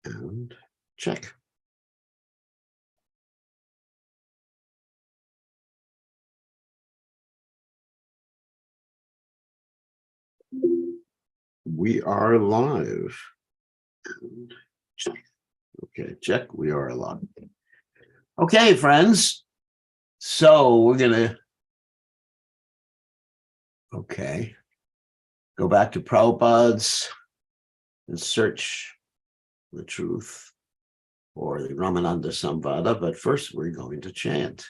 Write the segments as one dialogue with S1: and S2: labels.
S1: And check. We are live. And check. Okay, check. We are live. Okay, friends. So we're gonna go back to Prabhupada's and search the truth or the Ramananda Samvada, but first we're going to chant.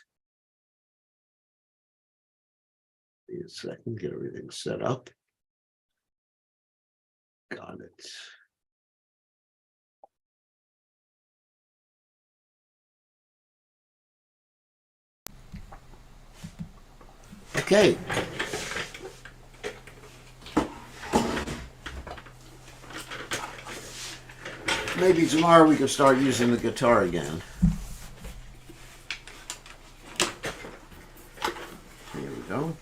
S1: Wait a second, get everything set up. Got it. Okay. Maybe tomorrow we can start using the guitar again. Here we go.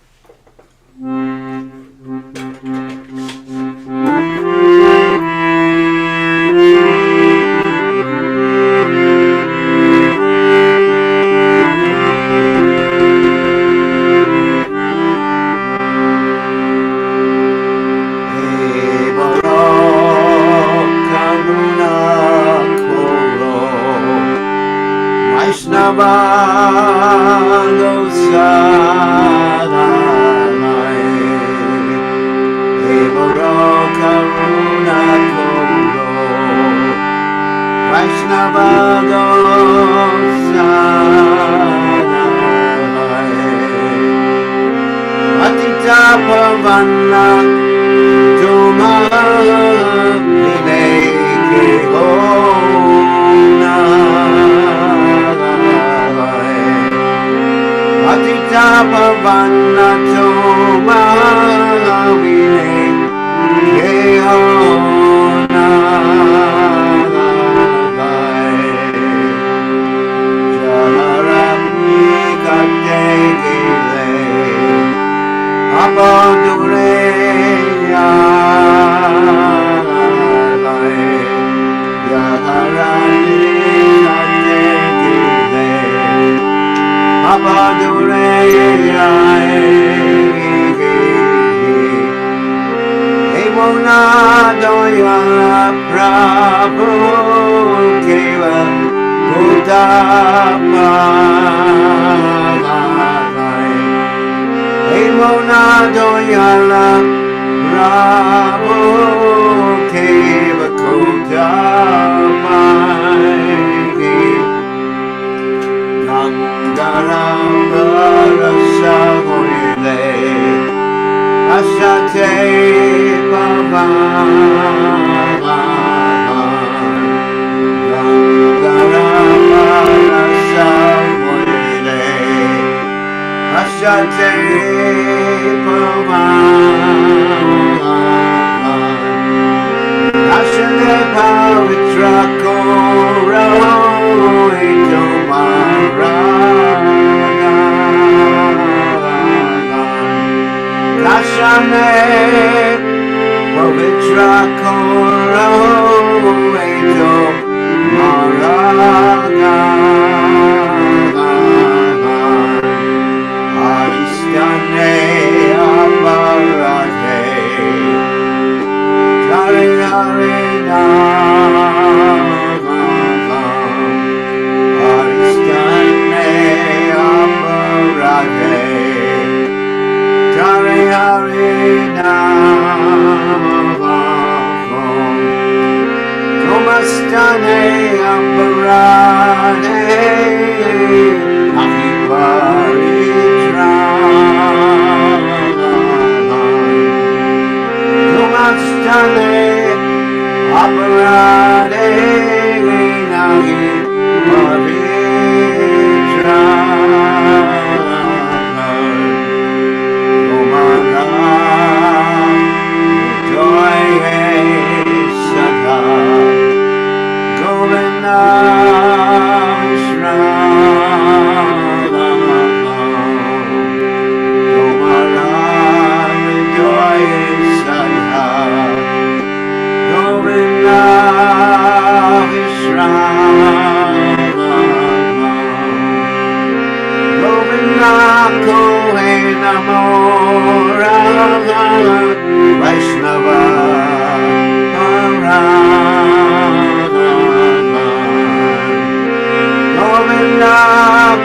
S1: Govinda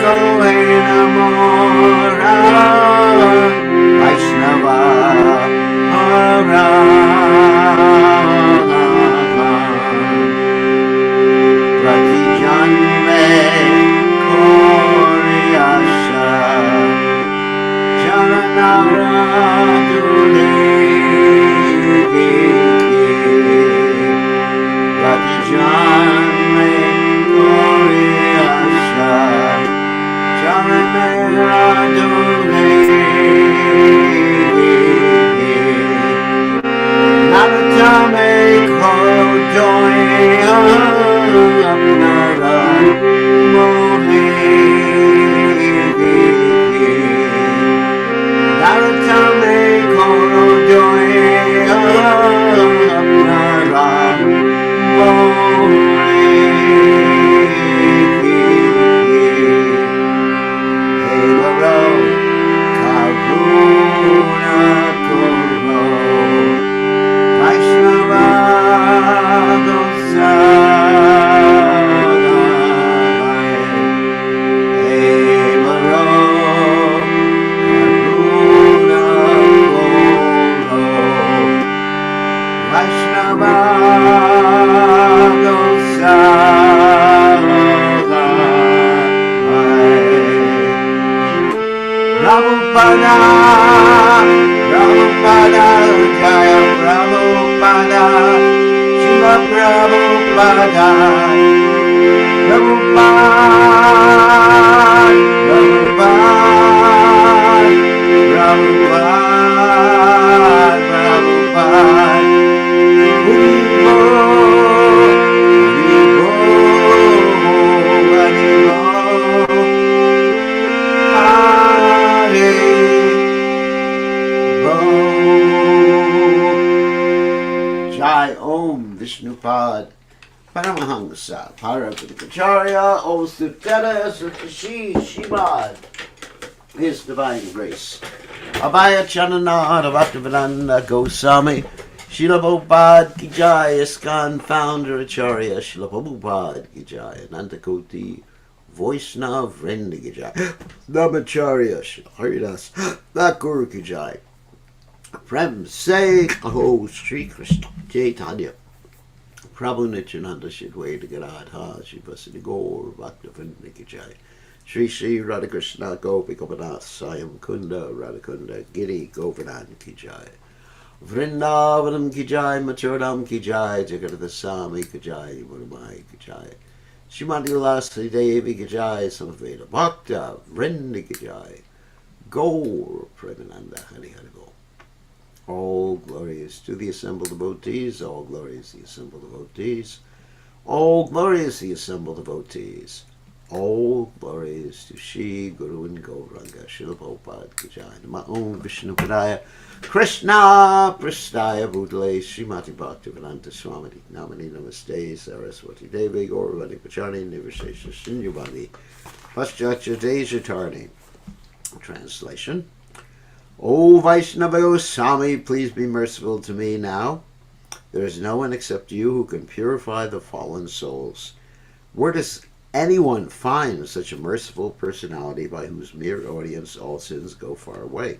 S1: Kohe Namo Vaishnava Hara Prati Janme Koryasha Jananara Dule Prati Janme Koryasha Jananara Dule Naratame Kodoye Apnara Mohi Naratame Kodoye Apnara Mohi Hevaro Karuna Koro Vaishnava Goswami Hevaro Karuna Koro Vaishnava Prabhupada, Prabhupada, Jaya Prabhupada, Shiva Prabhupada, Prabhupada, Prabhupada, Prabhupada, Haribo, Haribo, Jai Om Vishnupad Paramahansa Parapadikacharya O Sutara Sutashi Shimad His Divine Grace Abhaya Chananada Bhaktivedanta Goswami Srila Prabhupada Ki Jai ISKCON Founder Acharya Srila Prabhupada Ki Jai Anantakoti Vaishnava Vrinda Ki Jai Namacharya Srila Haridas Thakur Ki Jai Prem Se Aho Sri Krishna Chaitanya Prabhu Nityananda Shidwaita Gadadha Shivasadi Gaur Bhaktivinoda Ki Jai Shri Shri Radhakrishna Gopi Gopinath Sayam Kunda Radhakunda Giri Govardhan Ki Jai Vrindavanam Ki Jai Machuradam Ki Jai Jagadada Sami Ki Jai Murmai Ki Jai Shrimati Lasi Devi Ki Jai Samaveda Bhakta Vrinda Ki Jai Gaur Premananda Hari Hari Gaur. All glory is to the assembled devotees, all glory is the assembled devotees, all glory is the assembled devotees, all glory is to Shri Guru and Gauranga, Srila Prabhupada Ki Jai, Nama Om Vishnu Padaya, Krishna Prasthaya Bhutale, Srimati Bhaktivedanta Swami, Namani Namaste, Saraswati Devi, Gauravani Pachani, Nivashesha Shinjavani, Paschatya Dejatarni. Translation. O Vaishnava Goswami, please be merciful to me now. There is no one except you who can purify the fallen souls. Where does anyone find such a merciful personality by whose mere audience all sins go far away?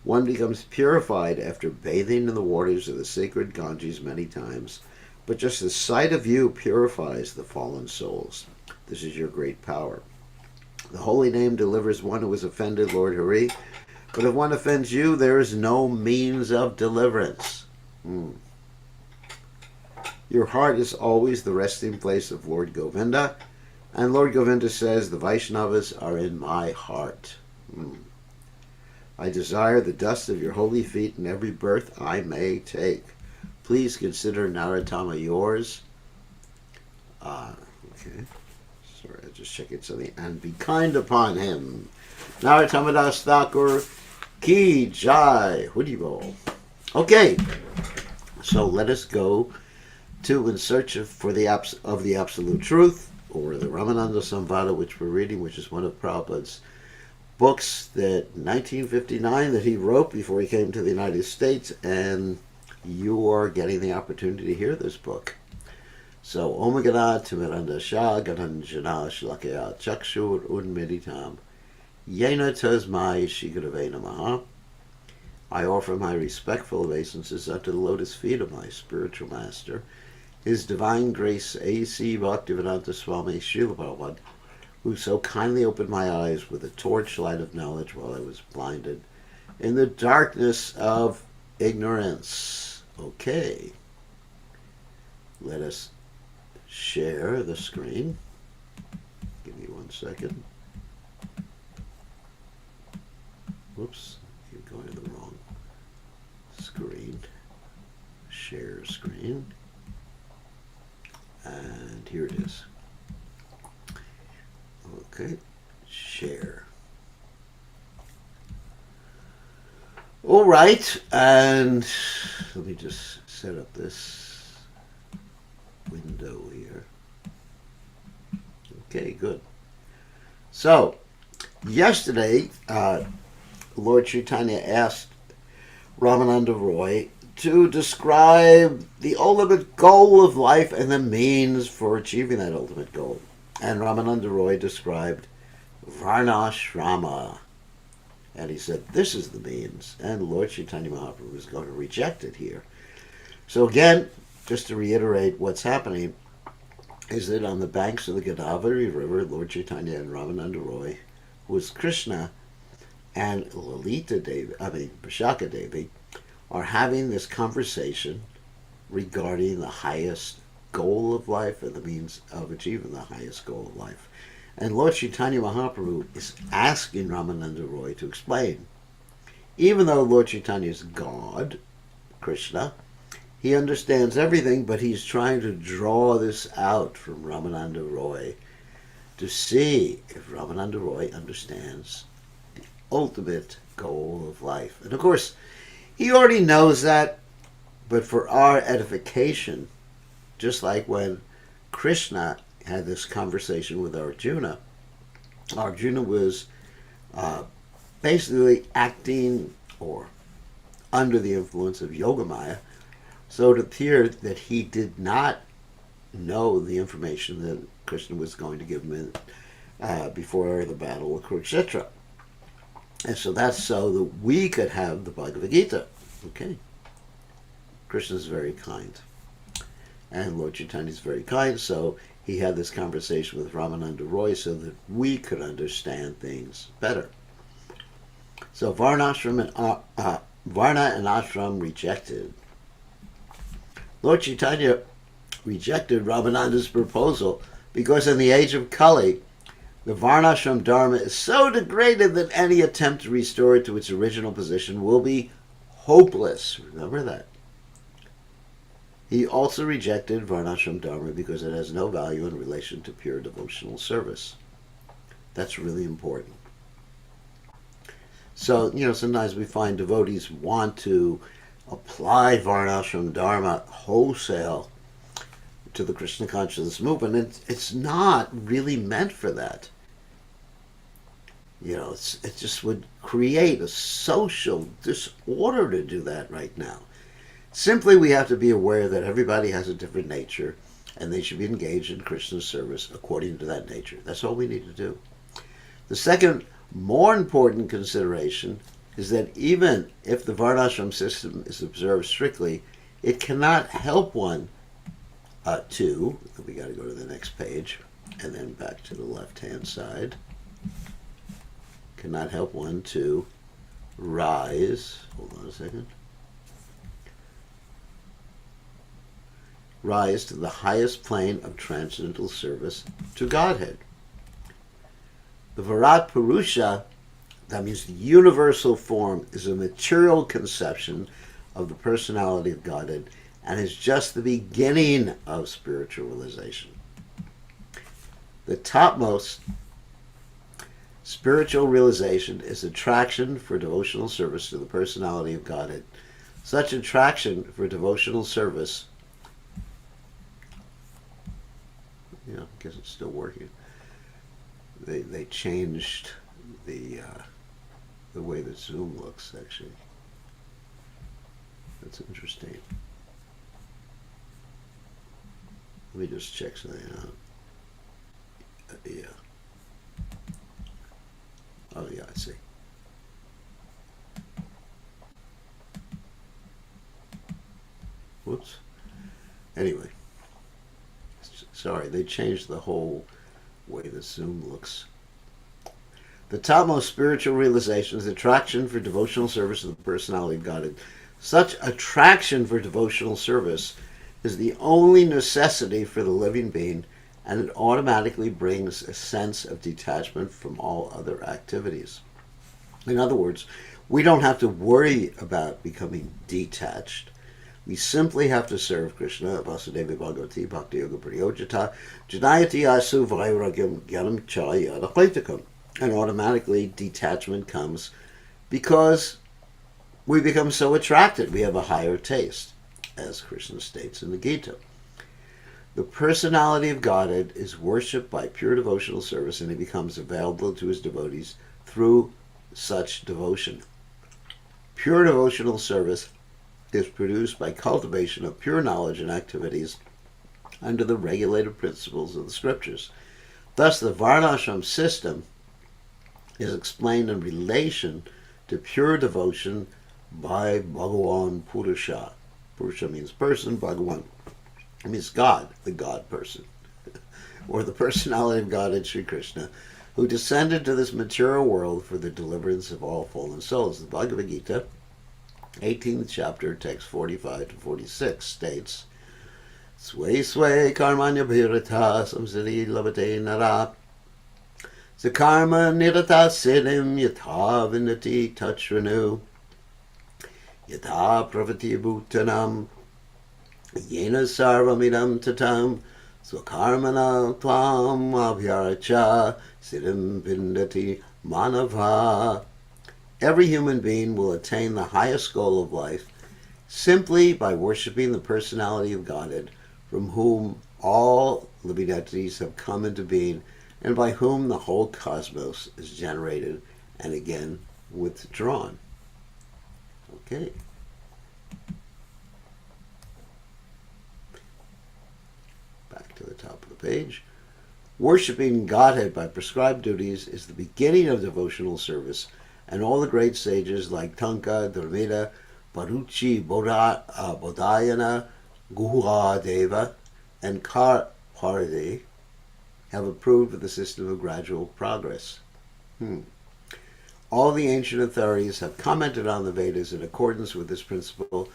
S1: One becomes purified after bathing in the waters of the sacred Ganges many times, but just the sight of you purifies the fallen souls. This is your great power. The holy name delivers one who is offended, Lord Hari. But if one offends you, there is no means of deliverance. Your heart is always the resting place of Lord Govinda, and Lord Govinda says, the Vaishnavas are in my heart. I desire the dust of your holy feet in every birth I may take. Please consider Narottama yours. Okay. Sorry, I'm just checking something. And be kind upon him. Narottama Das Thakur Ki Jai. Haribo. Okay. So let us go to In Search of the Absolute Truth, or the Ramananda Samvada, which we're reading, which is one of Prabhupada's books that 1959 that he wrote before he came to the United States, and you are getting the opportunity to hear this book. So, Omagana Timiranda Shah Gananjana Shlakaya Chakshur Unmeditam Yena Tasmai Shigaravena Maha. I offer my respectful obeisances unto the lotus feet of my spiritual master, His Divine Grace A.C. Bhaktivedanta Swami Srila Prabhupada, who so kindly opened my eyes with a torchlight of knowledge while I was blinded in the darkness of ignorance. Okay, let us share the screen. Give me 1 second. Whoops, you're going to the wrong screen. Share screen. And here it is. Okay, share. All right, and let me just set up this window here. Okay, good. So, yesterday, Lord Chaitanya asked Ramananda Roy to describe the ultimate goal of life and the means for achieving that ultimate goal. And Ramananda Roy described Varnashrama. And he said, this is the means. And Lord Chaitanya Mahaprabhu is going to reject it here. So again, just to reiterate what's happening, is that on the banks of the Godavari River, Lord Chaitanya and Ramananda Roy, who is Krishna, and Vishaka Devi, are having this conversation regarding the highest goal of life and the means of achieving the highest goal of life. And Lord Chaitanya Mahaprabhu is asking Ramananda Roy to explain. Even though Lord Chaitanya is God, Krishna, he understands everything, but he's trying to draw this out from Ramananda Roy to see if Ramananda Roy understands the ultimate goal of life. And of course, he already knows that, but for our edification, just like when Krishna had this conversation with Arjuna, Arjuna was basically acting or under the influence of Yogamaya, so it appeared that he did not know the information that Krishna was going to give him before the battle of Kurukshetra. And so that's so that we could have the Bhagavad Gita. Okay. Krishna is very kind. And Lord Chaitanya is very kind, so he had this conversation with Ramananda Roy so that we could understand things better. So Varna and Ashram rejected. Lord Chaitanya rejected Ramananda's proposal because in the age of Kali, the Varnashram Dharma is so degraded that any attempt to restore it to its original position will be hopeless. Remember that. He also rejected Varnashram Dharma because it has no value in relation to pure devotional service. That's really important. So, sometimes we find devotees want to apply Varnashram Dharma wholesale to the Krishna consciousness movement. It's not really meant for that. It just would create a social disorder to do that right now. Simply, we have to be aware that everybody has a different nature, and they should be engaged in Krishna's service according to that nature. That's all we need to do. The second, more important consideration is that even if the Varnashram system is observed strictly, it cannot help one we got to go to the next page, and then back to the left-hand side, cannot help one to rise, hold on a second, rise to the highest plane of transcendental service to Godhead. The Virat Purusha, that means the universal form, is a material conception of the personality of Godhead and is just the beginning of spiritual realization. The topmost spiritual realization is attraction for devotional service to the personality of Godhead. Such attraction for devotional service, I guess it's still working. They changed the way that Zoom looks, actually. That's interesting. Let me just check something out. Yeah. Oh, yeah, I see. Whoops. Anyway, sorry, they changed the whole way the Zoom looks. The topmost spiritual realization is attraction for devotional service to the personality of God. Such attraction for devotional service is the only necessity for the living being, and it automatically brings a sense of detachment from all other activities. In other words, we don't have to worry about becoming detached. We simply have to serve Krishna, Vasudeva Bhagavati, Bhakti Yoga Priyojita, Janayati Asu Vairagam Gyanam Chaya Adapaitakam. And automatically detachment comes because we become so attracted. We have a higher taste, as Krishna states in the Gita. The personality of Godhead is worshipped by pure devotional service, and he becomes available to his devotees through such devotion. Pure devotional service is produced by cultivation of pure knowledge and activities under the regulated principles of the scriptures. Thus, the Varnashram system is explained in relation to pure devotion by Bhagavan Purusha. Purusha means person, Bhagavan means God, the God person, or the personality of God in Sri Krishna, who descended to this material world for the deliverance of all fallen souls. The Bhagavad Gita, 18th chapter, text 45 to 46, states, Sway sway karmanya bhirata samsari labate nara Sakarma nirata siddhim yatha vindati tachranu yatha pravati bhutanam yena sarvamidam tatam swakarmana tvam abhyaracha siddhim vindati manava. Every human being will attain the highest goal of life simply by worshiping the personality of Godhead, from whom all living entities have come into being, and by whom the whole cosmos is generated and again withdrawn. Okay. Back to the top of the page. Worshipping Godhead by prescribed duties is the beginning of devotional service, and all the great sages like Tanka, Dharmida, Baruchi, Bodhayana, Guhadeva, and Karpardi have approved of the system of gradual progress. All the ancient authorities have commented on the Vedas in accordance with this principle.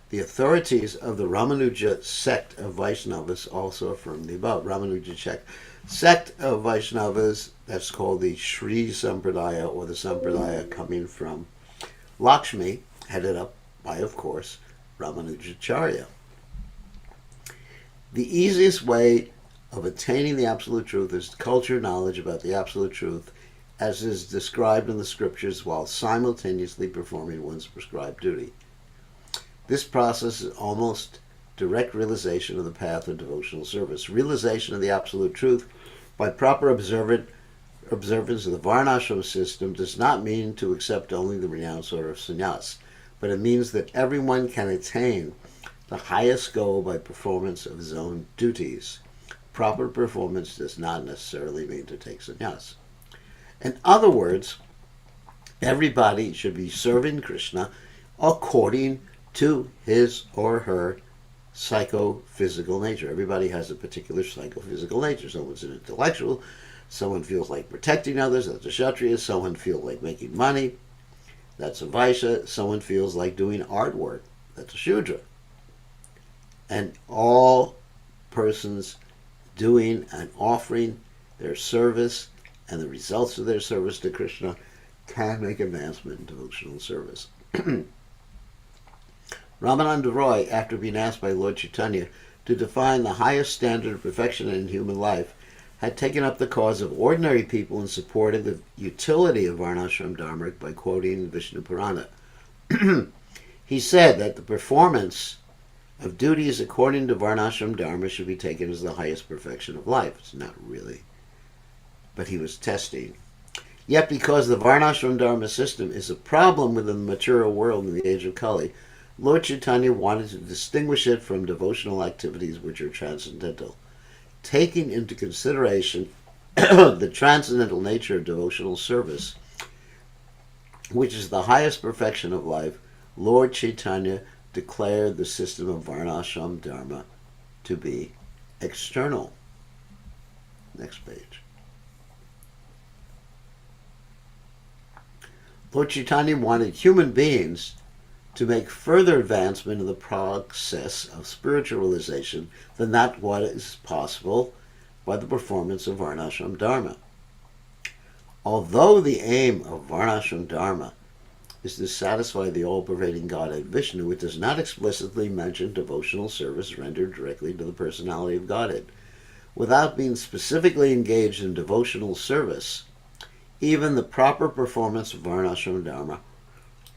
S1: The authorities of the Ramanuja sect of Vaishnavas also affirm the above. Ramanuja sect of Vaishnavas, that's called the Sri Sampradaya, or the Sampradaya coming from Lakshmi, headed up by, of course, Ramanujacharya. The easiest way of attaining the absolute truth is to culture knowledge about the absolute truth as is described in the scriptures while simultaneously performing one's prescribed duty. This process is almost direct realization of the path of devotional service. Realization of the absolute truth by proper observance of the Varnashram system does not mean to accept only the renounced order of sannyas, but it means that everyone can attain the highest goal by performance of his own duties. Proper performance does not necessarily mean to take sannyas. In other words, everybody should be serving Krishna according to his or her psychophysical nature. Everybody has a particular psychophysical nature. Someone's an intellectual, someone feels like protecting others, that's a Kshatriya, someone feels like making money, that's a Vaishya, someone feels like doing artwork, that's a Shudra. And all persons doing and offering their service and the results of their service to Krishna can make advancement in devotional service. Ramananda Roy, after being asked by Lord Chaitanya to define the highest standard of perfection in human life, had taken up the cause of ordinary people in support of the utility of Varnashram Dharma by quoting Vishnu Purana. He said that the performance of duties according to Varnashram Dharma should be taken as the highest perfection of life. It's not really, but he was testing. Yet because the Varnashram Dharma system is a problem within the material world in the age of Kali, Lord Chaitanya wanted to distinguish it from devotional activities which are transcendental. taking into consideration the transcendental nature of devotional service, which is the highest perfection of life, Lord Chaitanya declared the system of Varnashram Dharma to be external. Next page. Lord Chaitanya wanted human beings to make further advancement in the process of spiritual realization than that what is possible by the performance of Varnashram Dharma. Although the aim of Varnashram Dharma is to satisfy the all-pervading Godhead Vishnu, it does not explicitly mention devotional service rendered directly to the personality of Godhead. Without being specifically engaged in devotional service, even the proper performance of Varnashram Dharma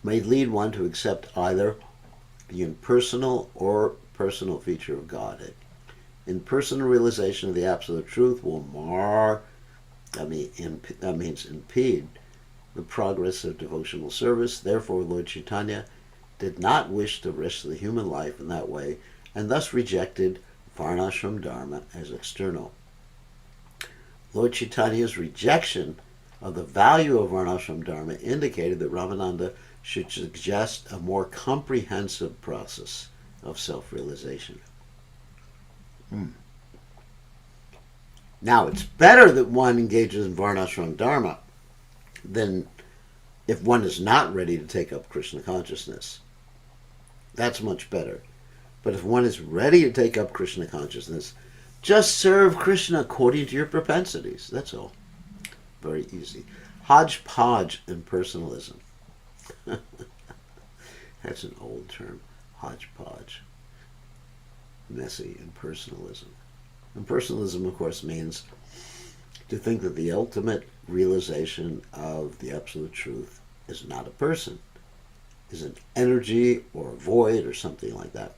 S1: may lead one to accept either the impersonal or personal feature of Godhead. Impersonal realization of the Absolute Truth will impede the progress of devotional service. Therefore, Lord Chaitanya did not wish to risk the human life in that way, and thus rejected Varnashram Dharma as external. Lord Chaitanya's rejection of the value of Varnashram Dharma indicated that Ramananda should suggest a more comprehensive process of self-realization. Now, it's better that one engages in Varnashram Dharma than if one is not ready to take up Krishna consciousness. That's much better. But if one is ready to take up Krishna consciousness, just serve Krishna according to your propensities. That's all. Very easy. Hodgepodge impersonalism. That's an old term. Hodgepodge. Messy impersonalism. Impersonalism, of course, means to think that the ultimate realization of the Absolute Truth is not a person, is an energy or a void or something like that.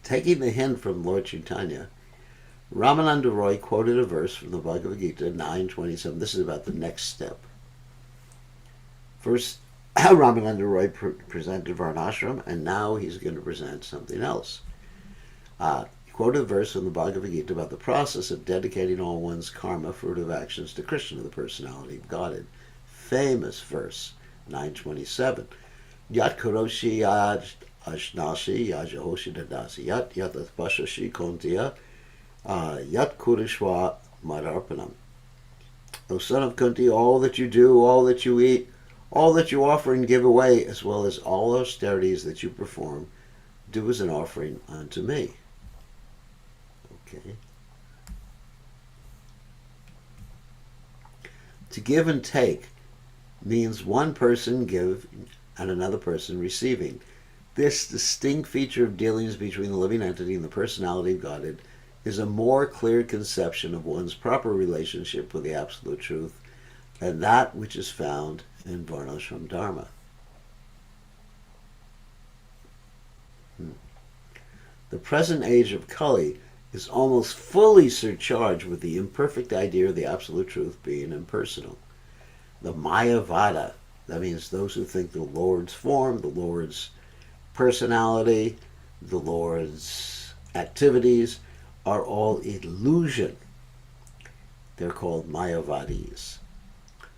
S1: Taking the hint from Lord Chaitanya, Ramananda Roy quoted a verse from the Bhagavad Gita 9:27. This is about the next step. First, Ramananda Roy presented Varnashram, and now he's going to present something else. He quoted a verse from the Bhagavad Gita about the process of dedicating all one's karma, fruitive actions, to Krishna, the personality of Godhead. Famous verse, 9:27. Yat kuroshi yad ashnashi yajahoshi dadasi yat atpashashi kontiya yat kurishwa madarpanam. O son of Kunti, all that you do, all that you eat, all that you offer and give away, as well as all austerities that you perform, do as an offering unto me. Okay. To give and take means one person giving and another person receiving. This distinct feature of dealings between the living entity and the personality of Godhead is a more clear conception of one's proper relationship with the Absolute Truth than that which is found in Varnashram Dharma. The present age of Kali is almost fully surcharged with the imperfect idea of the Absolute Truth being impersonal. The Mayavada, that means those who think the Lord's form, the Lord's personality, the Lord's activities are all illusion. They're called Mayavadis.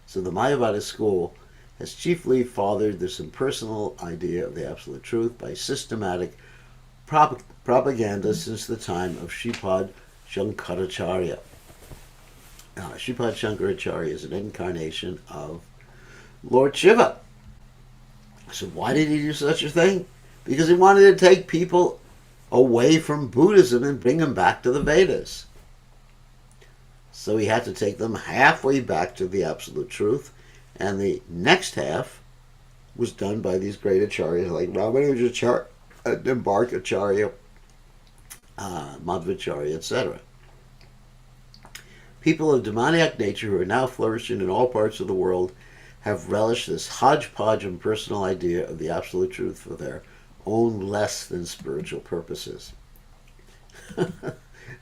S1: So the Mayavada school has chiefly fathered this impersonal idea of the Absolute Truth by systematic propaganda since the time of Shripad Shankaracharya. Shripad Shankaracharya is an incarnation of Lord Shiva. So why did he do such a thing? Because he wanted to take people away from Buddhism and bring them back to the Vedas. So he had to take them halfway back to the Absolute Truth, and the next half was done by these great acharyas like Ramanujacharya, Nimbarkacharya, Madhvacharya, etc. People of demoniac nature who are now flourishing in all parts of the world have relished this hodgepodge impersonal idea of the Absolute Truth for their own less than spiritual purposes.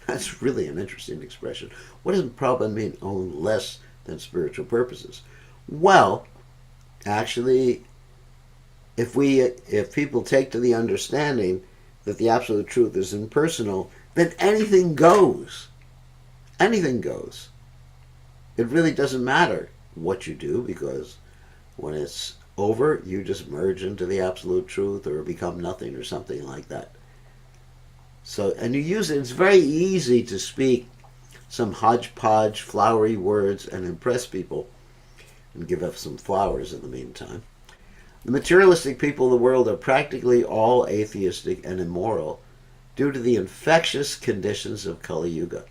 S1: That's really an interesting expression. What does Prabhupada mean, own less than spiritual purposes? Well, actually, if people take to the understanding that the Absolute Truth is impersonal, then anything goes. anything goes. It really doesn't matter what you do, because when it's over, you just merge into the absolute truth or become nothing or something like that. So, and you use it, it's very easy to speak some hodgepodge, flowery words and impress people and give up some flowers in the meantime. The materialistic people of the world are practically all atheistic and immoral due to the infectious conditions of Kali Yuga.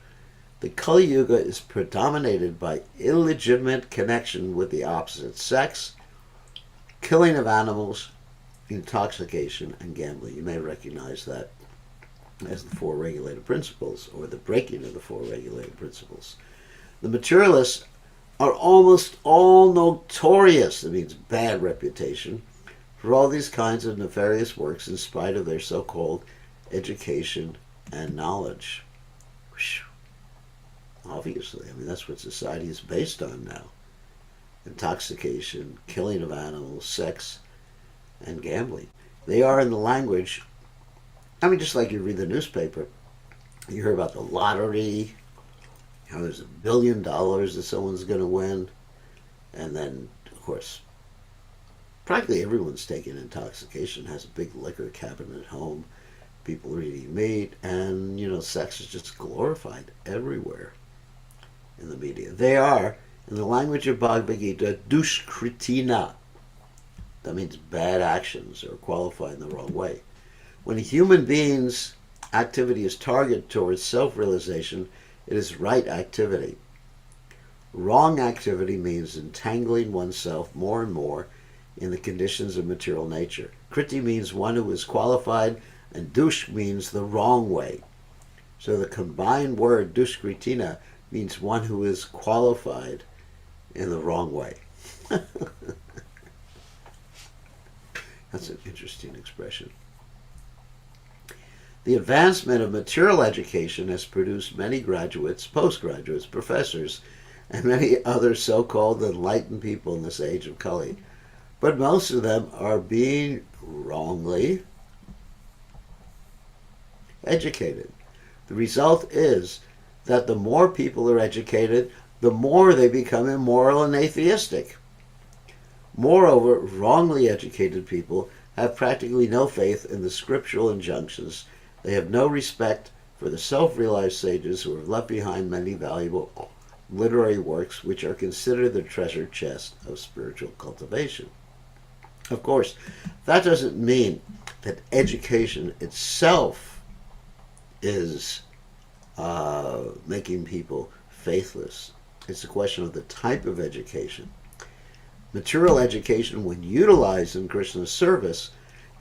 S1: The Kali Yuga is predominated by illegitimate connection with the opposite sex, killing of animals, intoxication, and gambling. You may recognize that as the four regulated principles, or the breaking of the four regulated principles. The materialists are almost all notorious, that means bad reputation, for all these kinds of nefarious works in spite of their so-called education and knowledge. Obviously, I mean, that's what society is based on now. Intoxication, killing of animals, sex, and gambling. They are in the language, I mean, just like you read the newspaper, you hear about the lottery, how there's $1 billion that someone's going to win, and then, of course, practically everyone's taking intoxication, has a big liquor cabinet at home, people are eating meat, and, sex is just glorified everywhere in the media. They are, in the language of Bhagavad Gita, dushkritina. That means bad actions, or qualified in the wrong way. When a human being's activity is targeted towards self-realization, it is right activity. Wrong activity means entangling oneself more and more in the conditions of material nature. Kriti means one who is qualified, and dush means the wrong way. So the combined word dushkritina means one who is qualified in the wrong way. That's an interesting expression. The advancement of material education has produced many graduates, postgraduates, professors, and many other so-called enlightened people in this age of Kali. But most of them are being wrongly educated. The result is that the more people are educated, the more they become immoral and atheistic. Moreover, wrongly educated people have practically no faith in the scriptural injunctions. They have no respect for the self-realized sages who have left behind many valuable literary works which are considered the treasure chest of spiritual cultivation. Of course, that doesn't mean that education itself is making people faithless. It's a question of the type of education. Material education, when utilized in Krishna's service,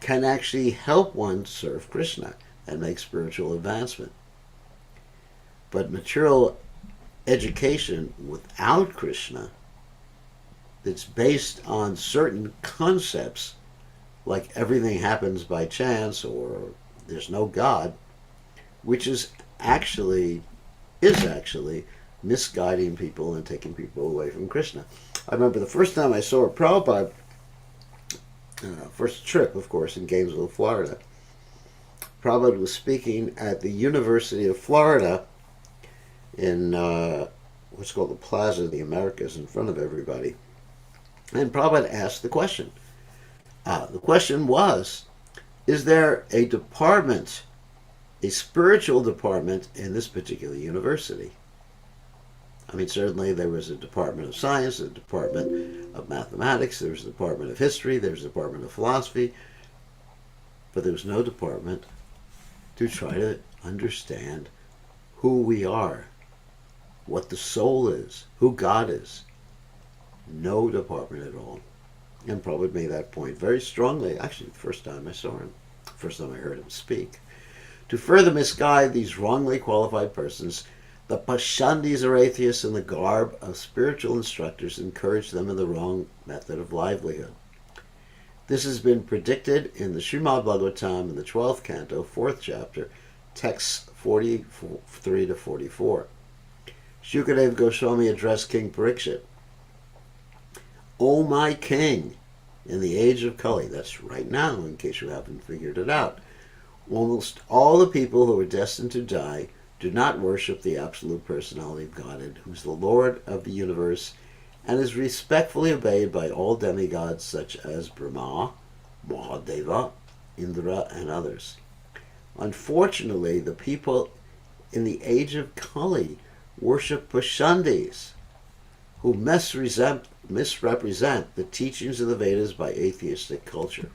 S1: can actually help one serve Krishna and make spiritual advancement. But material education without Krishna, that's based on certain concepts, like everything happens by chance or there's no God, which is actually misguiding people and taking people away from Krishna. I remember the first time I saw Prabhupada, first trip, of course, in Gainesville, Florida. Prabhupada was speaking at the University of Florida in what's called the Plaza of the Americas, in front of everybody. And Prabhupada asked the question. The question was, is there a department, a spiritual department in this particular university? I mean, certainly there was a department of science, a department of mathematics, there was a department of history, there was a department of philosophy, but there was no department to try to understand who we are, what the soul is, who God is. No department at all. And Prabhupada made that point very strongly, actually the first time I saw him, first time I heard him speak. To further misguide these wrongly qualified persons, the Pashandis or atheists in the garb of spiritual instructors encourage them in the wrong method of livelihood. This has been predicted in the Srimad Bhagavatam in the 12th canto, 4th chapter, texts 43 to 44. Shukadeva Goswami addressed King Parikshit. O my king, in the age of Kali, that's right now in case you haven't figured it out, almost all the people who are destined to die do not worship the absolute personality of Godhead, who is the Lord of the universe and is respectfully obeyed by all demigods such as Brahma, Mahadeva, Indra, and others. Unfortunately, the people in the age of Kali worship Pashandis, who misrepresent the teachings of the Vedas by atheistic culture.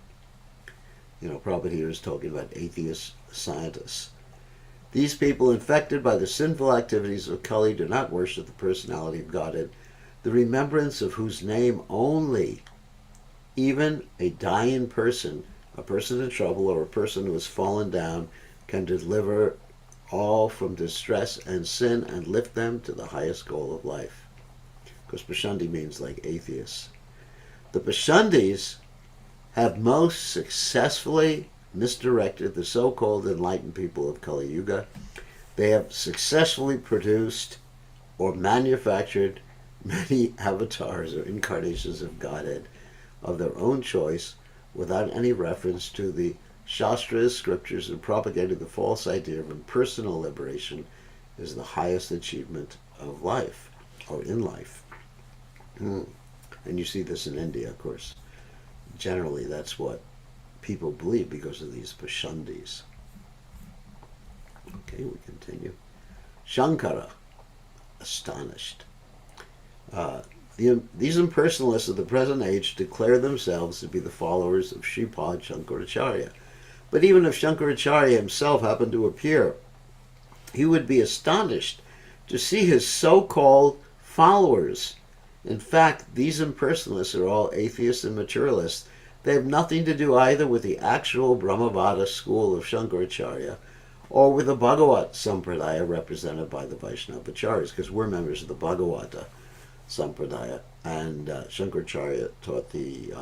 S1: Prabhupada here is talking about atheist scientists. These people infected by the sinful activities of Kali do not worship the personality of Godhead, the remembrance of whose name only even a dying person, a person in trouble, or a person who has fallen down, can deliver all from distress and sin and lift them to the highest goal of life. Because Pashandi means like atheists. The Pashandis have most successfully misdirected the so-called enlightened people of Kali Yuga. They have successfully produced or manufactured many avatars or incarnations of Godhead of their own choice without any reference to the Shastras, scriptures, and propagated the false idea of impersonal liberation as the highest achievement of life, or in life. And you see this in India, of course. Generally, that's what people believe because of these Pashandis. Okay, we continue. Shankara, astonished. These impersonalists of the present age declare themselves to be the followers of Sripad Shankaracharya. But even if Shankaracharya himself happened to appear, he would be astonished to see his so-called followers. In fact, these impersonalists are all atheists and materialists. They have nothing to do either with the actual Brahmavada school of Shankaracharya or with the Bhagavat Sampradaya represented by the Vaishnavacharyas, because we're members of the Bhagavata Sampradaya, and Shankaracharya taught the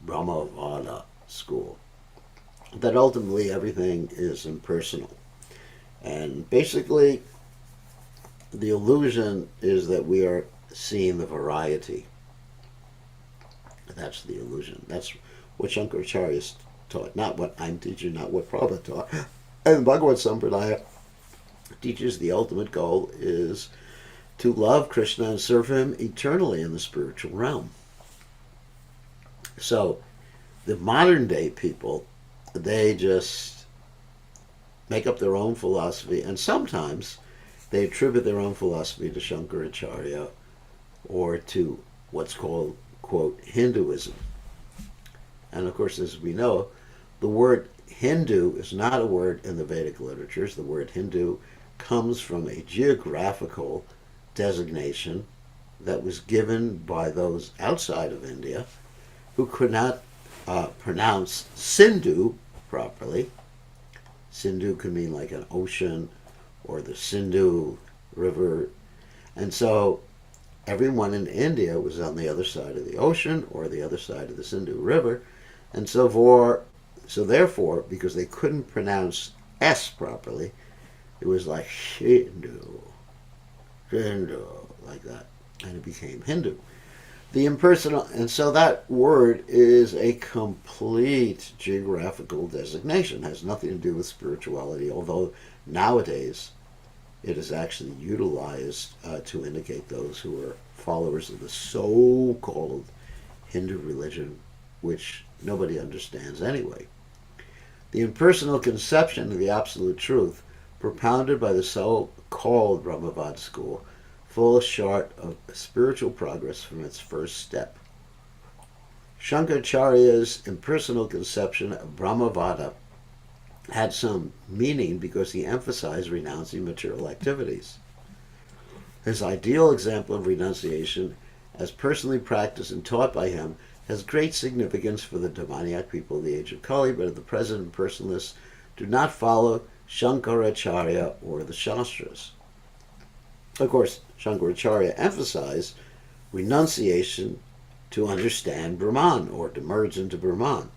S1: Brahmavada school. That ultimately everything is impersonal. And basically, the illusion is that we are seeing the variety. That's the illusion. That's what Shankaracharya taught, not what I'm teaching, not what Prabhupada taught. And Bhagavad Sampradaya teaches the ultimate goal is to love Krishna and serve him eternally in the spiritual realm. So, the modern day people, they just make up their own philosophy, and sometimes they attribute their own philosophy to Shankaracharya or to what's called, quote, Hinduism. And of course, as we know, the word Hindu is not a word in the Vedic literatures. The word Hindu comes from a geographical designation that was given by those outside of India who could not pronounce Sindhu properly. Sindhu can mean like an ocean or the Sindhu River. And so everyone in India was on the other side of the ocean or the other side of the Sindhu River. And so therefore, because they couldn't pronounce S properly, it was like Hindu, like that. And it became Hindu. The impersonal, and so that word is a complete geographical designation. It has nothing to do with spirituality, although nowadays it is actually utilized to indicate those who are followers of the so-called Hindu religion, which nobody understands anyway. The impersonal conception of the absolute truth, propounded by the so-called Brahmavad school, falls short of spiritual progress from its first step. Shankaracharya's impersonal conception of Brahmavada had some meaning because he emphasized renouncing material activities. His ideal example of renunciation, as personally practiced and taught by him, has great significance for the demoniac people of the age of Kali, but at the present impersonalists do not follow Shankaracharya or the Shastras. Of course, Shankaracharya emphasized renunciation to understand Brahman or to merge into Brahman.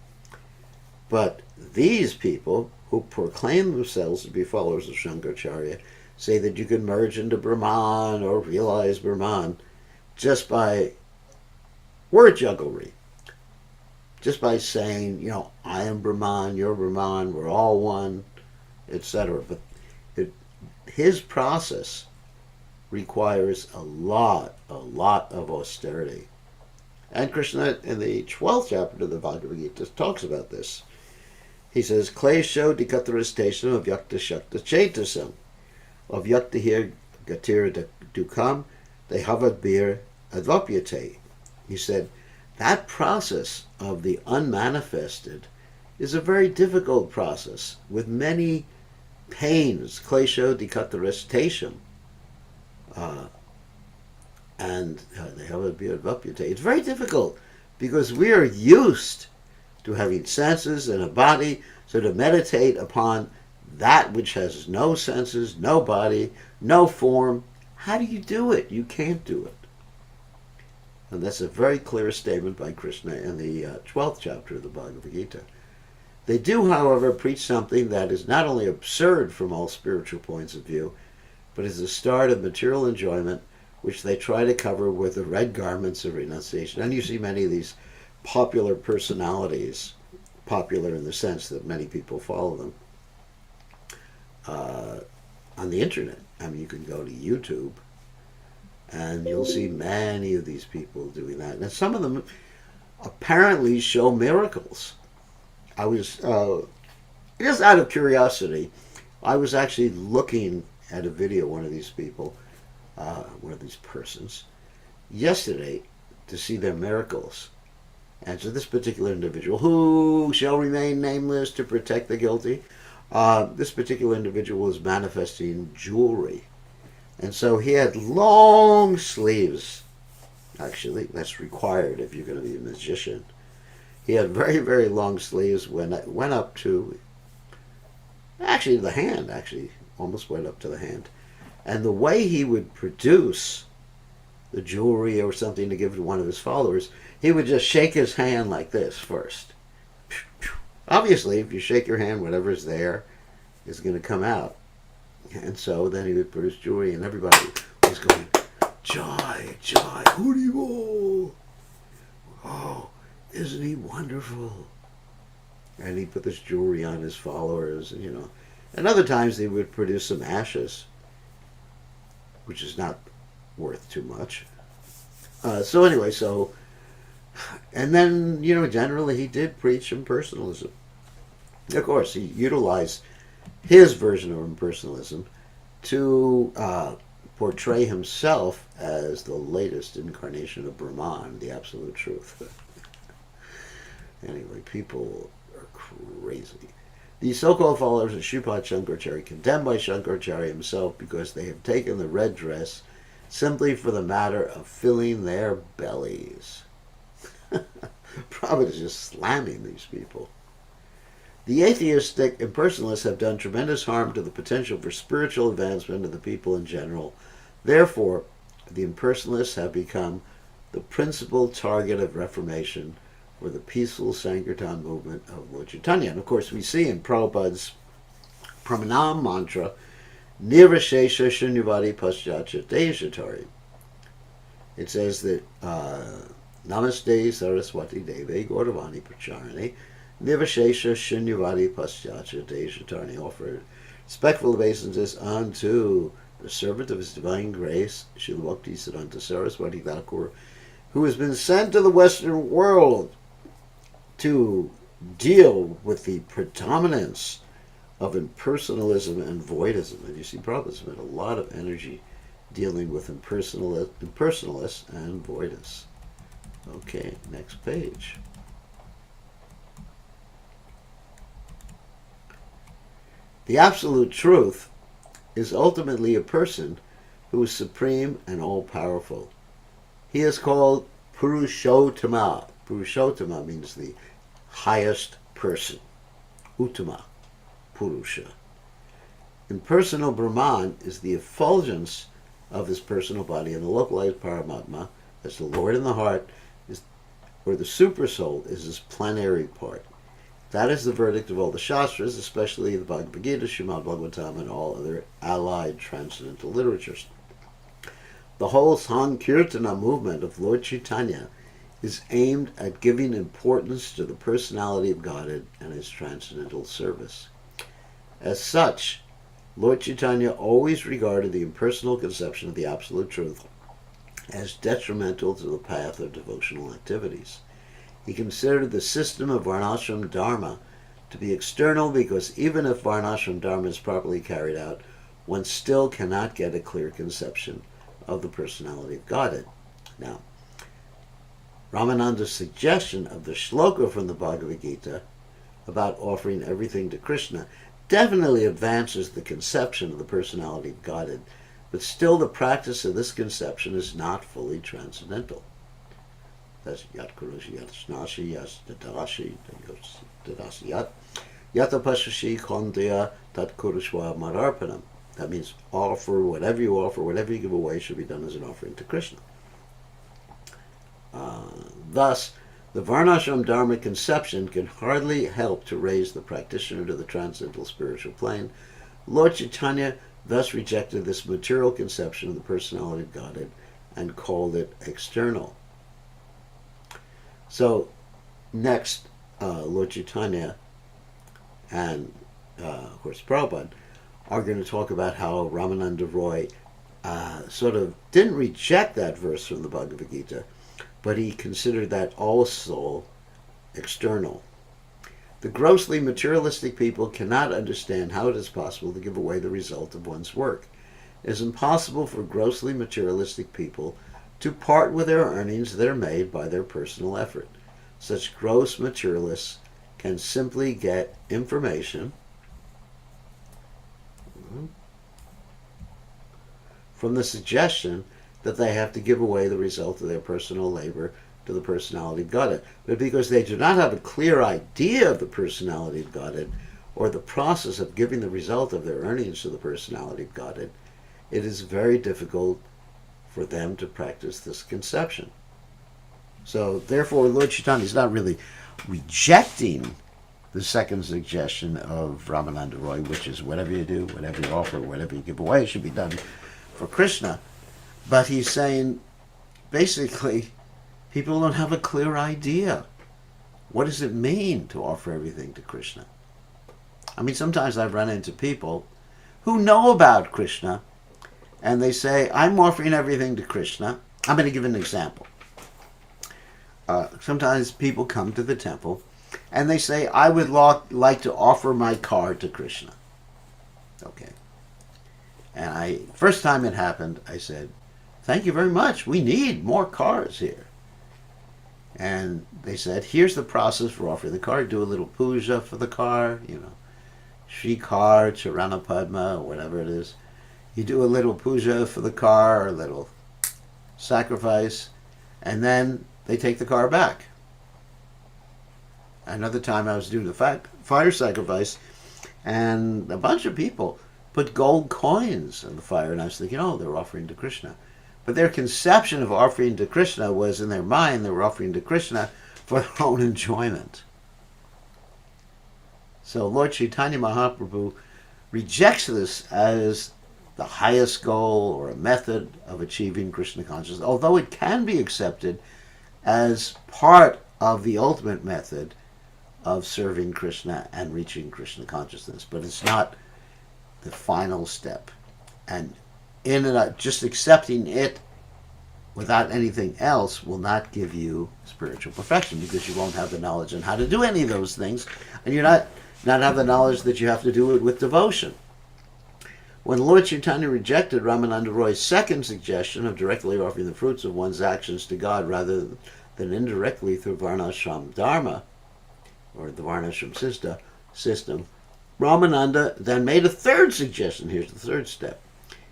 S1: But these people who proclaim themselves to be followers of Shankaracharya say that you can merge into Brahman or realize Brahman just by word jugglery. Just by saying, I am Brahman, you're Brahman, we're all one, etc. But his process requires a lot of austerity. And Krishna, in the 12th chapter of the Bhagavad Gita, talks about this. He says, Klesho dikatarastation of yakta shakta chetasam, of yakta here gatira dukam, they havad bir advapyate. He said, that process of the unmanifested is a very difficult process with many pains, klesho dikatarastation, and they havad bir advapyate. It's very difficult because we are used to having senses and a body, so to meditate upon that which has no senses, no body, no form, how do you do it? You can't do it. And that's a very clear statement by Krishna in the 12th chapter of the Bhagavad Gita. They do, however, preach something that is not only absurd from all spiritual points of view, but is the start of material enjoyment, which they try to cover with the red garments of renunciation. And you see many of these popular personalities, popular in the sense that many people follow them, on the internet. I mean, you can go to YouTube and you'll see many of these people doing that. And some of them apparently show miracles. I was, just out of curiosity, I was actually looking at a video of one of these people, one of these persons, yesterday to see their miracles. And so this particular individual, who shall remain nameless to protect the guilty, this particular individual was manifesting jewelry. And so he had long sleeves. Actually, that's required if you're going to be a magician. He had very, very long sleeves when it went up to, actually the hand, almost went up to the hand. And the way he would produce the jewelry or something to give to one of his followers, he would just shake his hand like this first. Obviously, if you shake your hand, whatever's there is going to come out. And so then he would produce jewelry, and everybody was going, Jai, Jai, Haribo. Oh, isn't he wonderful? And he put this jewelry on his followers, you know. And other times they would produce some ashes, which is not worth too much. So anyway, and then, you know, generally he did preach impersonalism. Of course, he utilized his version of impersonalism to portray himself as the latest incarnation of Brahman, the absolute truth. Anyway, people are crazy. The so-called followers of Sripad Shankaracharya, condemned by Shankaracharya himself because they have taken the red dress simply for the matter of filling their bellies. Prabhupada is just slamming these people. The atheistic impersonalists have done tremendous harm to the potential for spiritual advancement of the people in general. Therefore, the impersonalists have become the principal target of reformation for the peaceful Sankirtan movement of Lord Chaitanya. And of course, we see in Prabhupada's Pramanam mantra, Nirvashesha Shunyavadi Paschatya Deshatari. It says that Namaste Saraswati Deve Gauravani Pracharani Nirvashesha Shunyavadi Paschatya Deshatari, offered respectful obeisances unto the servant of His Divine Grace, Srila Bhakti Siddhanta Saraswati Thakur, who has been sent to the Western world to deal with the predominance of impersonalism and voidism. And you see, Prabhupada spent a lot of energy dealing with impersonalists and voidists. Okay, next page. The absolute truth is ultimately a person who is supreme and all-powerful. He is called Purushottama. Purushottama means the highest person. Uttama, Purusha. Impersonal Brahman is the effulgence of his personal body, and the localized Paramatma, that's the Lord in the heart, or the supersoul, is his plenary part. That is the verdict of all the Shastras, especially the Bhagavad Gita, Srimad Bhagavatam, and all other allied transcendental literatures. The whole Sankirtana movement of Lord Chaitanya is aimed at giving importance to the personality of Godhead and his transcendental service. As such, Lord Chaitanya always regarded the impersonal conception of the Absolute Truth as detrimental to the path of devotional activities. He considered the system of Varnashram Dharma to be external because even if Varnashram Dharma is properly carried out, one still cannot get a clear conception of the personality of Godhead. Now, Ramananda's suggestion of the shloka from the Bhagavad Gita about offering everything to Krishna definitely advances the conception of the personality of Godhead, but still the practice of this conception is not fully transcendental. That's yat kurushi, yat snashi, yat dadashi, dadasi yat, yata pashashi kondya tat kurushva mararpanam. That means offer, whatever you give away should be done as an offering to Krishna. Thus, the Varnashram Dharma conception can hardly help to raise the practitioner to the transcendental spiritual plane. Lord Chaitanya thus rejected this material conception of the personality of Godhead and called it external. So, next, Lord Chaitanya and, of course, Prabhupada are going to talk about how Ramananda Roy sort of didn't reject that verse from the Bhagavad Gita, but he considered that also external. The grossly materialistic people cannot understand how it is possible to give away the result of one's work. It is impossible for grossly materialistic people to part with their earnings that are made by their personal effort. Such gross materialists can simply get information from the suggestion that they have to give away the result of their personal labor to the personality of Godhead. But because they do not have a clear idea of the personality of Godhead or the process of giving the result of their earnings to the personality of Godhead, it is very difficult for them to practice this conception. So therefore, Lord Chaitanya is not really rejecting the second suggestion of Ramananda Roy, which is whatever you do, whatever you offer, whatever you give away should be done for Krishna. But he's saying, basically, people don't have a clear idea. What does it mean to offer everything to Krishna? I mean, sometimes I've run into people who know about Krishna, and they say, I'm offering everything to Krishna. I'm going to give an example. Sometimes people come to the temple, and they say, I would like to offer my car to Krishna. Okay. And first time it happened, I said, thank you very much. We need more cars here. And they said, here's the process for offering the car. Do a little puja for the car, Shrikar, Charana Padma, or whatever it is. You do a little puja for the car, or a little sacrifice, and then they take the car back. Another time I was doing the fire sacrifice, and a bunch of people put gold coins in the fire, and I was thinking, they're offering to Krishna. But their conception of offering to Krishna was, in their mind, they were offering to Krishna for their own enjoyment. So Lord Chaitanya Mahaprabhu rejects this as the highest goal or a method of achieving Krishna consciousness, although it can be accepted as part of the ultimate method of serving Krishna and reaching Krishna consciousness. But it's not the final step. And just accepting it without anything else will not give you spiritual perfection, because you won't have the knowledge on how to do any of those things, and you're not have the knowledge that you have to do it with devotion. When Lord Chaitanya rejected Ramananda Roy's second suggestion of directly offering the fruits of one's actions to God rather than indirectly through Varnashram Dharma, or the Varnashram system, Ramananda then made a third suggestion. Here's the third step.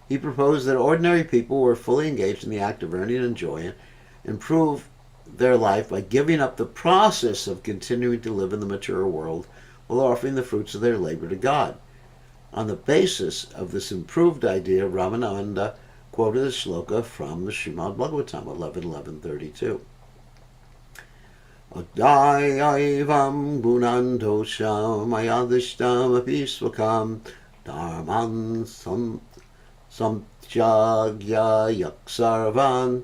S1: He proposed that ordinary people were fully engaged in the act of earning and enjoying, improve their life by giving up the process of continuing to live in the material world while offering the fruits of their labor to God. On the basis of this improved idea, Ramananda quoted a shloka from the Srimad Bhagavatam 11.11.32. Adayaivam gunandosham ayadishtam apisvakam dharman samtyagya yaksarvan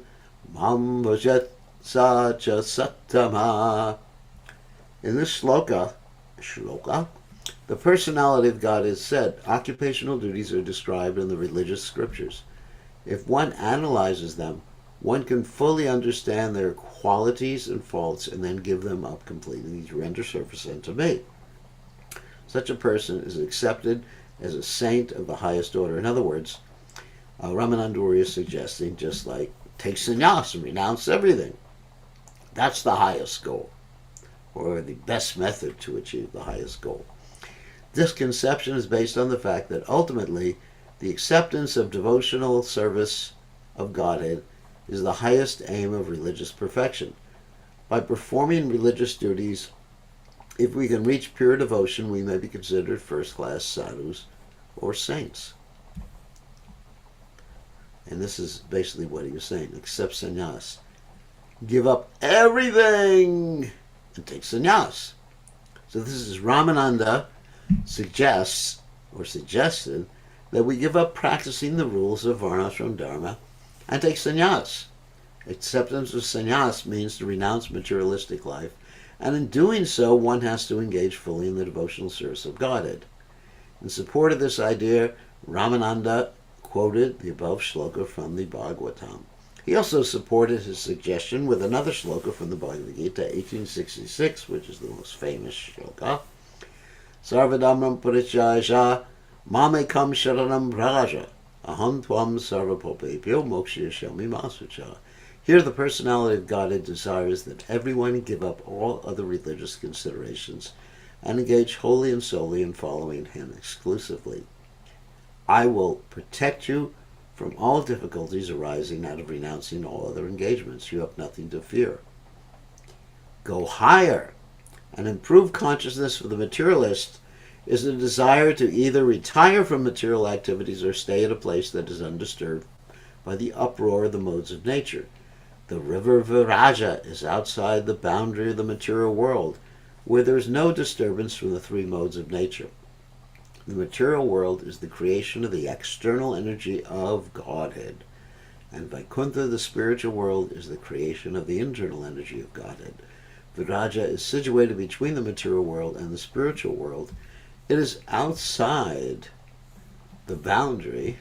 S1: mam vajet sacha sattama. In this shloka, the The personality of God is said. Occupational duties are described in the religious scriptures. If one analyzes them, one can fully understand their qualities and faults and then give them up completely to render service unto me. Such a person is accepted as a saint of the highest order. In other words, Ramananda is suggesting just like take sannyas and renounce everything. That's the highest goal, or the best method to achieve the highest goal. This conception is based on the fact that ultimately the acceptance of devotional service of Godhead is the highest aim of religious perfection. By performing religious duties, if we can reach pure devotion, we may be considered first-class sadhus or saints. And this is basically what he was saying. Accept sannyas. Give up everything and take sannyas. So this is Ramananda suggested that we give up practicing the rules of varnashram dharma and take sannyas. Acceptance of sannyas means to renounce materialistic life, and in doing so, one has to engage fully in the devotional service of Godhead. In support of this idea, Ramananda quoted the above shloka from the Bhagavatam. He also supported his suggestion with another shloka from the Bhagavad Gita, 1866, which is the most famous shloka. Sarvadhamam parityaya mamekam sharanam vraja aham tvam sarvapopepyo mokshayashyami masucha. Here the personality of Godhead desires that everyone give up all other religious considerations and engage wholly and solely in following him exclusively. I will protect you from all difficulties arising out of renouncing all other engagements. You have nothing to fear. Go higher. An improved consciousness for the materialist is a desire to either retire from material activities or stay at a place that is undisturbed by the uproar of the modes of nature. The river Viraja is outside the boundary of the material world, where there is no disturbance from the three modes of nature. The material world is the creation of the external energy of Godhead, and Vaikuntha, the spiritual world, is the creation of the internal energy of Godhead. Viraja is situated between the material world and the spiritual world. It is outside the boundary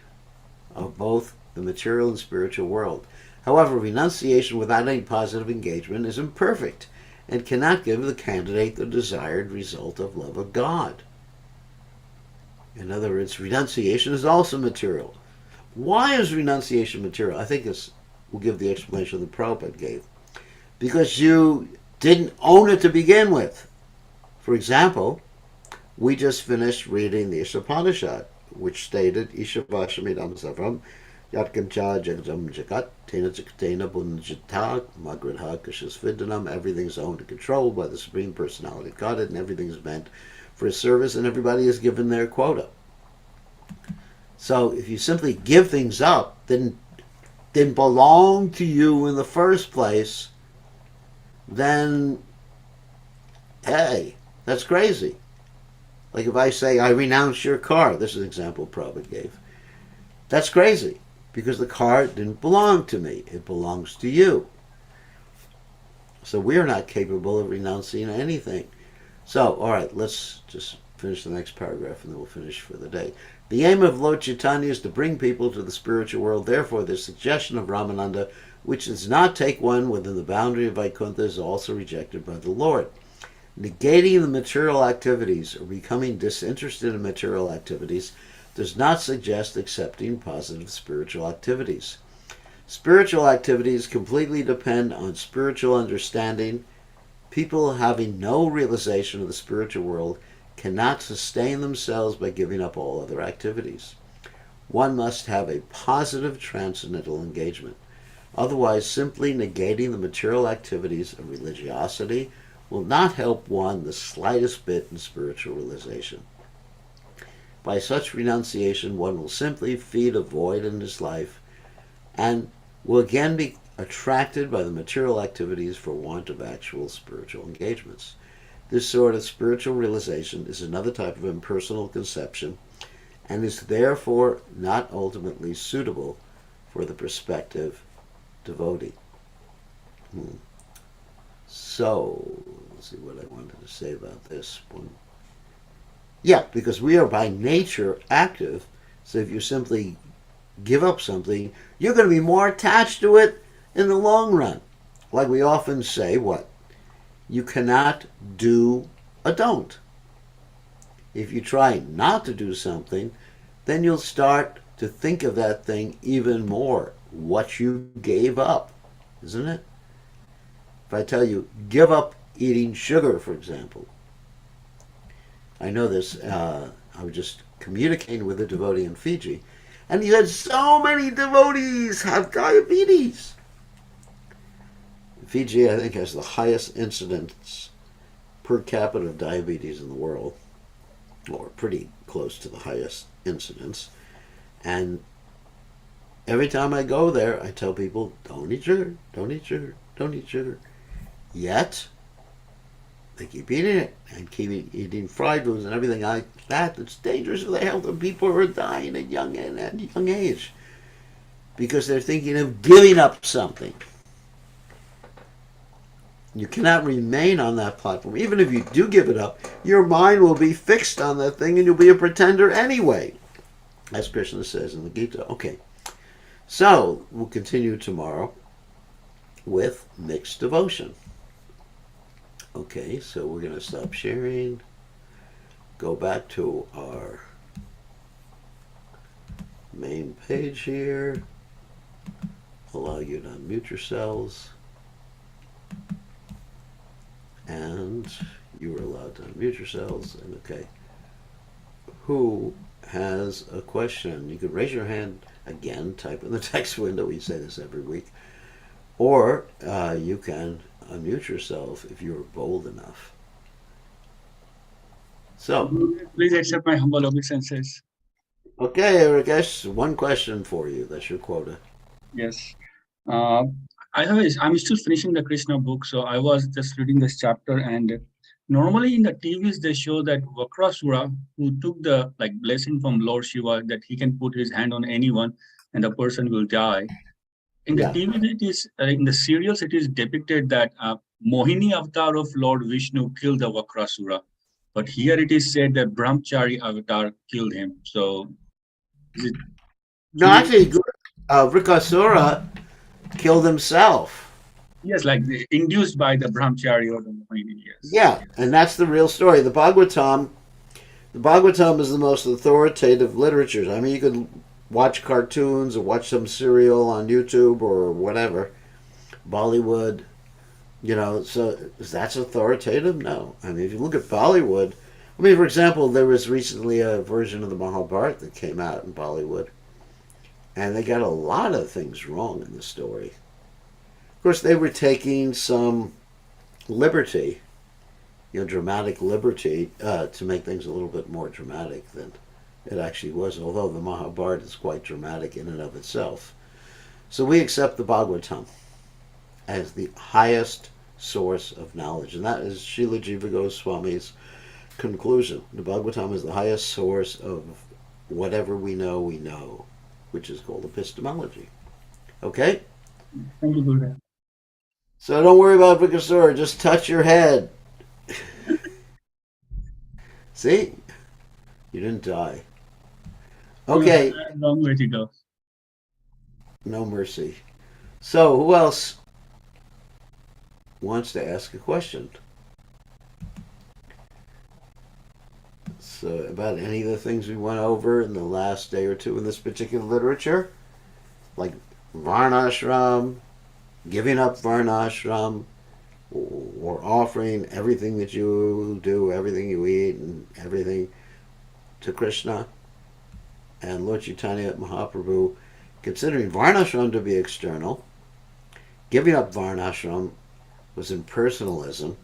S1: of both the material and spiritual world. However, renunciation without any positive engagement is imperfect and cannot give the candidate the desired result of love of God. In other words, renunciation is also material. Why is renunciation material? I think this will give the explanation the Prabhupada gave. Because you didn't own it to begin with. For example, we just finished reading the Ishopanishad, which stated, Ishavashamidam Savam, Yatkancha Jagadam Jagat, Tena Chakatena Bunjita, Magradha Kashasvidanam, everything's owned and controlled by the Supreme Personality of Godhead, and everything's meant for his service, and everybody is given their quota. So if you simply give things up that didn't belong to you in the first place, then, hey, that's crazy. Like if I say, I renounce your car, this is an example Prabhupada gave. That's crazy, because the car didn't belong to me. It belongs to you. So we are not capable of renouncing anything. So, all right, let's just finish the next paragraph and then we'll finish for the day. The aim of Lord Chaitanya is to bring people to the spiritual world. Therefore, the suggestion of Ramananda, which does not take one within the boundary of Vaikuntha, is also rejected by the Lord. Negating the material activities or becoming disinterested in material activities does not suggest accepting positive spiritual activities. Spiritual activities completely depend on spiritual understanding. People having no realization of the spiritual world cannot sustain themselves by giving up all other activities. One must have a positive transcendental engagement. Otherwise, simply negating the material activities of religiosity will not help one the slightest bit in spiritual realization. By such renunciation, one will simply feed a void in his life and will again be attracted by the material activities for want of actual spiritual engagements. This sort of spiritual realization is another type of impersonal conception and is therefore not ultimately suitable for the prospective devotee. So, let's see what I wanted to say about this one. Yeah, because we are by nature active. So if you simply give up something, you're going to be more attached to it in the long run. Like we often say, what? You cannot do a don't. If you try not to do something, then you'll start to think of that thing even more. What you gave up, isn't it? If I tell you, give up eating sugar, for example, I know this. I was just communicating with a devotee in Fiji, and he said so many devotees have diabetes. Fiji, I think, has the highest incidence per capita of diabetes in the world, or pretty close to the highest incidence. And every time I go there, I tell people, don't eat sugar, don't eat sugar, don't eat sugar. Yet, they keep eating it and keep eating fried foods and everything like that. It's dangerous for the health of people who are dying at young age because they're thinking of giving up something. You cannot remain on that platform. Even if you do give it up, your mind will be fixed on that thing and you'll be a pretender anyway, as Krishna says in the Gita. Okay, so we'll continue tomorrow with mixed devotion. Okay, so we're going to stop sharing, go back to our main page here, allow you to unmute yourselves, and you are allowed to unmute yourselves. And okay, who has a question? You could raise your hand again, type in the text window. We say this every week, or you can unmute yourself if you're bold enough. So,
S2: please accept my humble obeisances.
S1: Okay, Rakesh, one question for you. That's your quota.
S2: Yes. Uh, I'm still finishing the Krishna book, so I was just reading this chapter, and normally in the TVs they show that Vakrasura, who took the like blessing from Lord Shiva, that he can put his hand on anyone and the person will die. In the
S1: Yeah.
S2: TV, it is in the serials, it is depicted that Mohini avatar of Lord Vishnu killed the Vakrasura, but here it is said that Brahmachari avatar killed him. So is it
S1: No,
S2: true?
S1: actually, Rikasura killed himself.
S2: Yes, like induced by the Brahmachari or the Mohini. Yes.
S1: Yeah, and that's the real story. The Bhagavatam is the most authoritative literature. I mean, you could watch cartoons or watch some serial on YouTube or whatever, Bollywood. So that's authoritative? No. I mean, if you look at Bollywood, I mean, for example, there was recently a version of the Mahabharata that came out in Bollywood, and they got a lot of things wrong in the story. Of course, they were taking some liberty, dramatic liberty, to make things a little bit more dramatic than it actually was, although the Mahabharata is quite dramatic in and of itself. So we accept the Bhagavatam as the highest source of knowledge, and that is Srila Jiva Goswami's conclusion. The Bhagavatam is the highest source of whatever we know, which is called epistemology. Okay?
S2: Thank you, Guru.
S1: So don't worry about Vikasura, just touch your head. See? You didn't die.
S2: No, I
S1: Okay,
S2: have a long way to go.
S1: no mercy. So who else wants to ask a question? So about any of the things we went over in the last day or two in this particular literature? Like Varnashram, giving up Varnashram, or offering everything that you do, everything you eat, and everything to Krishna and Lord Chaitanya Mahaprabhu, considering Varnashram to be external, giving up Varnashram was impersonalism,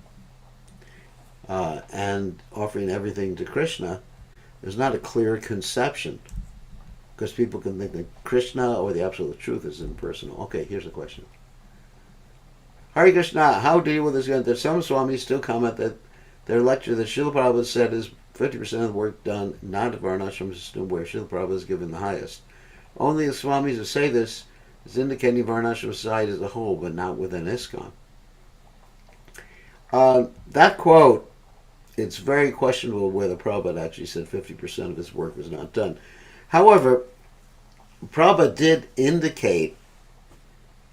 S1: and offering everything to Krishna, there's not a clear conception because people can think that Krishna or the Absolute Truth is impersonal. Okay, here's a question. Hare Krishna, how do you deal with this? That some Swamis still comment that their lecture that Srila Prabhupada said is 50% of the work done not at Varnashram system where Srila Prabhupada is given the highest. Only the Swamis who say this is indicating Varnashram society as a whole, but not within ISKCON. That quote it's very questionable whether Prabhupada actually said 50% of his work was not done. However, Prabhupada did indicate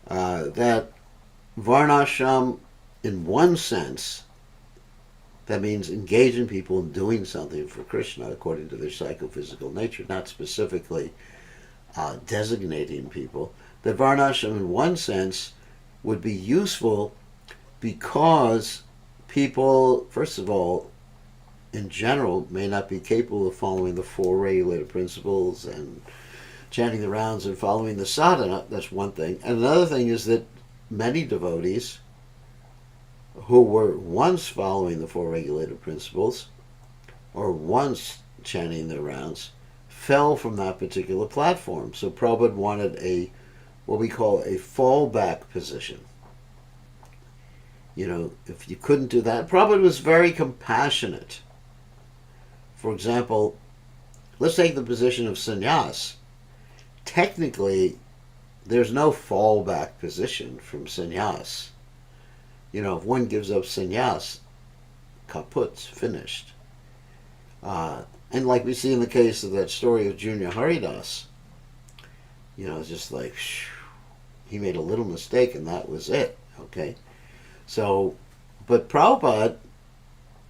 S1: that Varnashram, in one sense, that means engaging people in doing something for Krishna according to their psychophysical nature, not specifically designating people. That Varnashram, in one sense, would be useful because people, first of all, in general, may not be capable of following the four regulated principles and chanting the rounds and following the sadhana. That's one thing. And another thing is that many devotees who were once following the four regulated principles or once chanting their rounds fell from that particular platform. So Prabhupada wanted what we call a fallback position. If you couldn't do that, Prabhupada was very compassionate. For example, let's take the position of sannyas. Technically, there's no fallback position from sannyas. If one gives up sannyas, kaput's finished. And like we see in the case of that story of Junior Haridas, it's just like, he made a little mistake and that was it, okay? So, but Prabhupada,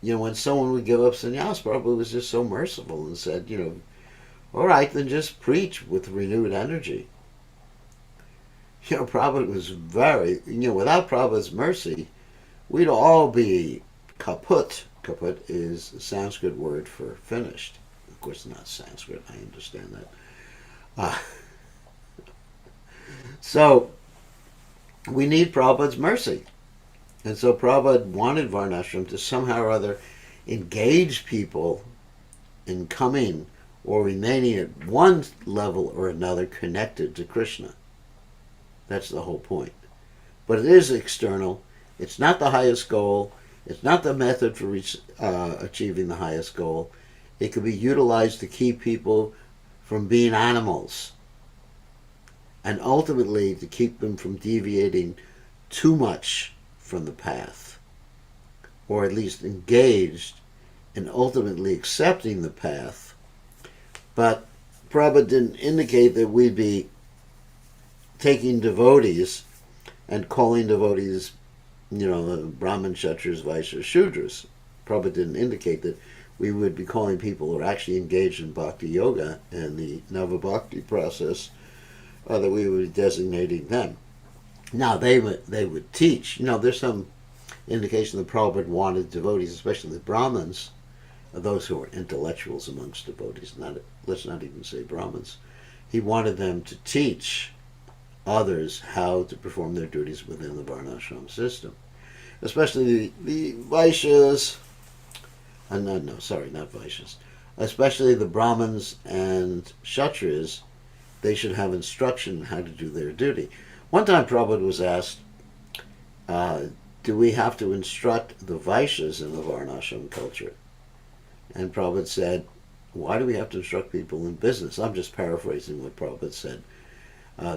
S1: when someone would give up sannyas, Prabhupada was just so merciful and said, all right, then just preach with renewed energy. Prabhupada was without Prabhupada's mercy, we'd all be kaput. Kaput is a Sanskrit word for finished. Of course, not Sanskrit, I understand that. So, we need Prabhupada's mercy. And so Prabhupada wanted Varnashram to somehow or other engage people in coming or remaining at one level or another connected to Krishna. That's the whole point. But it is external. It's not the highest goal. It's not the method for achieving the highest goal. It can be utilized to keep people from being animals and ultimately to keep them from deviating too much from the path, or at least engaged in ultimately accepting the path. But Prabhupada didn't indicate that we'd be taking devotees and calling devotees, Brahman, Kshatriyas, Vaishyas, Shudras. Prabhupada didn't indicate that we would be calling people who are actually engaged in bhakti yoga and the Navabhakti process, that we would be designating them. Now, they would teach. There's some indication that Prabhupada wanted devotees, especially the Brahmins, those who are intellectuals amongst devotees, let's not even say Brahmins. He wanted them to teach others how to perform their duties within the Varnashram system. Especially the Vaishyas, not Vaishyas, especially the Brahmins and Kshatriyas, they should have instruction on how to do their duty. One time Prabhupada was asked, do we have to instruct the Vaishyas in the Varnashram culture? And Prabhupada said, why do we have to instruct people in business? I'm just paraphrasing what Prabhupada said.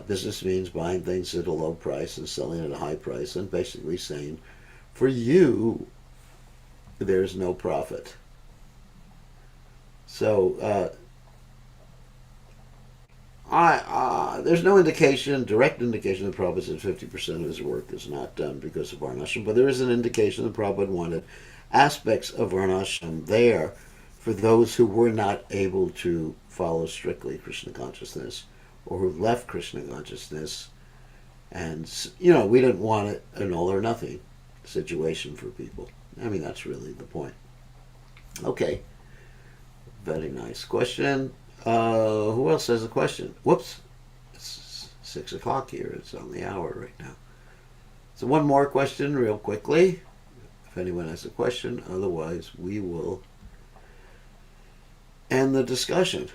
S1: Business means buying things at a low price and selling at a high price, and basically saying, for you, there's no profit. So, there's no direct indication that Prabhupada said 50% of his work is not done because of Varnashram, but there is an indication that Prabhupada wanted aspects of Varnashram there for those who were not able to follow strictly Krishna consciousness or who left Krishna consciousness. And, we didn't want an all or nothing situation for people. That's really the point. Okay. Very nice question. Who else has a question? Whoops. It's 6 o'clock here. It's on the hour right now. So one more question real quickly. If anyone has a question. Otherwise, we will end the discussion.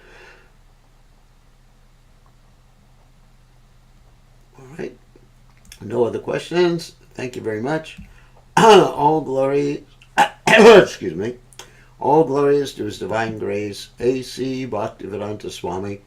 S1: All right. No other questions. Thank you very much. All glory, excuse me. All glory is to His Divine Grace, A.C. Bhaktivedanta Swami.